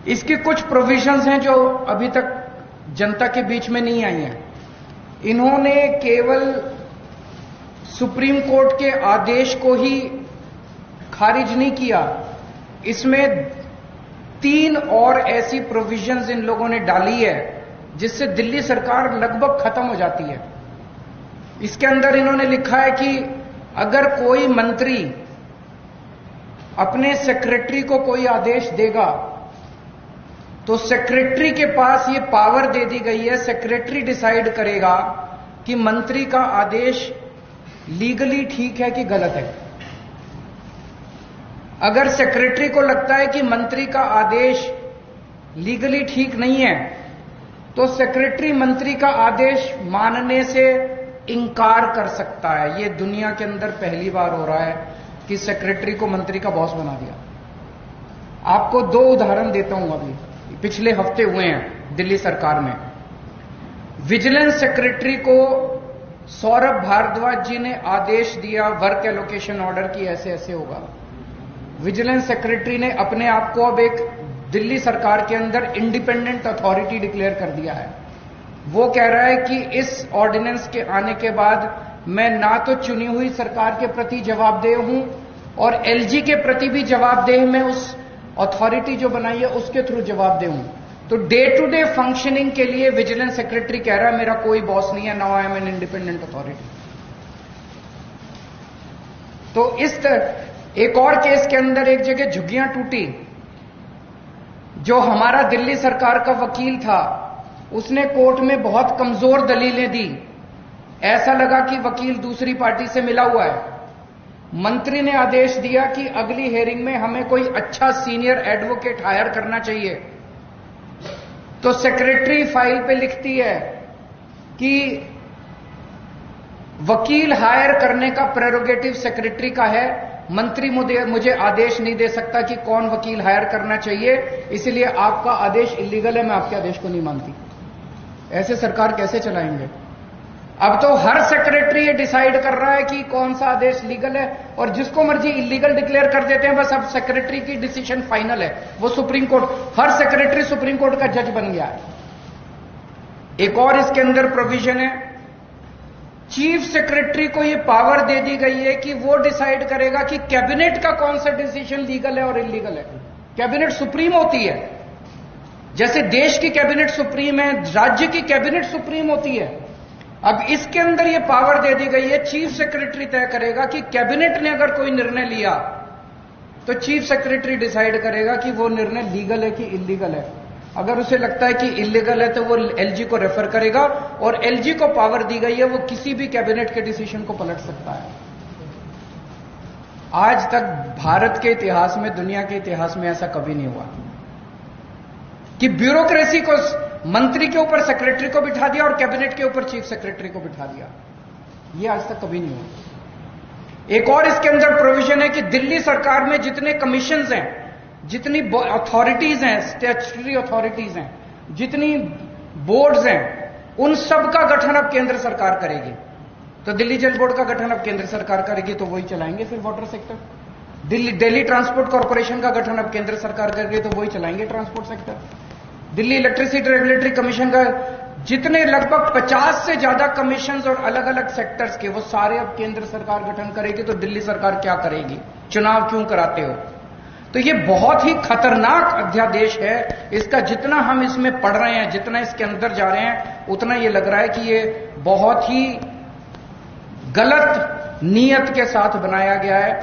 इसकी कुछ प्रोविजंस हैं जो अभी तक जनता के बीच में नहीं आई हैं। इन्होंने केवल सुप्रीम कोर्ट के आदेश को ही खारिज नहीं किया, इसमें 3 और ऐसी प्रोविजंस इन लोगों ने डाली है जिससे दिल्ली सरकार लगभग खत्म हो जाती है। इसके अंदर इन्होंने लिखा है कि अगर कोई मंत्री अपने सेक्रेटरी को कोई आदेश देगा तो सेक्रेटरी के पास ये पावर दे दी गई है, सेक्रेटरी डिसाइड करेगा कि मंत्री का आदेश लीगली ठीक है कि गलत है। अगर सेक्रेटरी को लगता है कि मंत्री का आदेश लीगली ठीक नहीं है तो सेक्रेटरी मंत्री का आदेश मानने से इंकार कर सकता है। यह दुनिया के अंदर पहली बार हो रहा है कि सेक्रेटरी को मंत्री का बॉस बना दिया। आपको 2 उदाहरण देता हूं, अभी पिछले हफ्ते हुए हैं दिल्ली सरकार में। विजिलेंस सेक्रेटरी को सौरभ भारद्वाज जी ने आदेश दिया वर्क एलोकेशन ऑर्डर की ऐसे ऐसे होगा। विजिलेंस सेक्रेटरी ने अपने आप को अब एक दिल्ली सरकार के अंदर इंडिपेंडेंट अथॉरिटी डिक्लेयर कर दिया है। वो कह रहा है कि इस ऑर्डिनेंस के आने के बाद मैं ना तो चुनी हुई सरकार के प्रति जवाबदेह हूं और एलजी के प्रति भी जवाबदेह, मैं उस अथॉरिटी जो बनाई है उसके थ्रू जवाबदेह हूं। तो डे टू डे फंक्शनिंग के लिए विजिलेंस सेक्रेटरी कह रहा है मेरा कोई बॉस नहीं है, now I am an independent authority. तो इस एक और केस के अंदर एक जगह झुग्गियां टूटी। जो हमारा दिल्ली सरकार का वकील था उसने कोर्ट में बहुत कमजोर दलीलें दी। ऐसा लगा कि वकील दूसरी पार्टी से मिला हुआ है। मंत्री ने आदेश दिया कि अगली हेयरिंग में हमें कोई अच्छा सीनियर एडवोकेट हायर करना चाहिए। तो सेक्रेटरी फाइल पे लिखती है कि वकील हायर करने का प्रेरोगेटिव सेक्रेटरी का है, मंत्री मुझे आदेश नहीं दे सकता कि कौन वकील हायर करना चाहिए, इसलिए आपका आदेश इलीगल है, मैं आपके आदेश को नहीं मानती। ऐसे सरकार कैसे चलाएंगे? अब तो हर सेक्रेटरी ये डिसाइड कर रहा है कि कौन सा आदेश लीगल है और जिसको मर्जी इलीगल डिक्लेयर कर देते हैं। बस अब सेक्रेटरी की डिसीजन फाइनल है, वो सुप्रीम कोर्ट, हर सेक्रेटरी सुप्रीम कोर्ट का जज बन गया है। एक और इसके अंदर प्रोविजन है, चीफ सेक्रेटरी को यह पावर दे दी गई है कि वो डिसाइड करेगा कि कैबिनेट का कौन सा डिसीजन लीगल है और इलीगल है। कैबिनेट सुप्रीम होती है, जैसे देश की कैबिनेट सुप्रीम है, राज्य की कैबिनेट सुप्रीम होती है। अब इसके अंदर यह पावर दे दी गई है, चीफ सेक्रेटरी तय करेगा कि कैबिनेट ने अगर कोई निर्णय लिया तो चीफ सेक्रेटरी डिसाइड करेगा कि वो निर्णय लीगल है कि इलीगल है। अगर उसे लगता है कि इलीगल है तो वो एलजी को रेफर करेगा और एलजी को पावर दी गई है, वो किसी भी कैबिनेट के डिसीजन को पलट सकता है। आज तक भारत के इतिहास में, दुनिया के इतिहास में ऐसा कभी नहीं हुआ कि ब्यूरोक्रेसी को मंत्री के ऊपर सेक्रेटरी को बिठा दिया और कैबिनेट के ऊपर चीफ सेक्रेटरी को बिठा दिया। यह आज तक कभी नहीं हुआ। एक और इसके अंदर प्रोविजन है कि दिल्ली सरकार में जितने कमीशंस हैं, जितनी अथॉरिटीज हैं, स्टैट्यूटरी अथॉरिटीज हैं, जितनी बोर्ड्स हैं, उन सब का गठन अब केंद्र सरकार करेगी। तो दिल्ली जल बोर्ड का गठन अब केंद्र सरकार करेगी, तो वही चलाएंगे फिर water sector. Delhi transport corporation का गठन अब केंद्र सरकार करेगी, तो वही चलाएंगे transport sector. Delhi electricity regulatory commission का जितने लगभग 50 से ज्यादा कमीशंस और अलग अलग सेक्टर्स के, वो सारे अब केंद्र सरकार गठन करेगी। तो दिल्ली सरकार क्या करेगी? चुनाव क्यों कराते हो? तो ये बहुत ही खतरनाक अध्यादेश है। इसका जितना हम इसमें पढ़ रहे हैं, जितना इसके अंदर जा रहे हैं, उतना ये लग रहा है कि ये बहुत ही गलत नीयत के साथ बनाया गया है।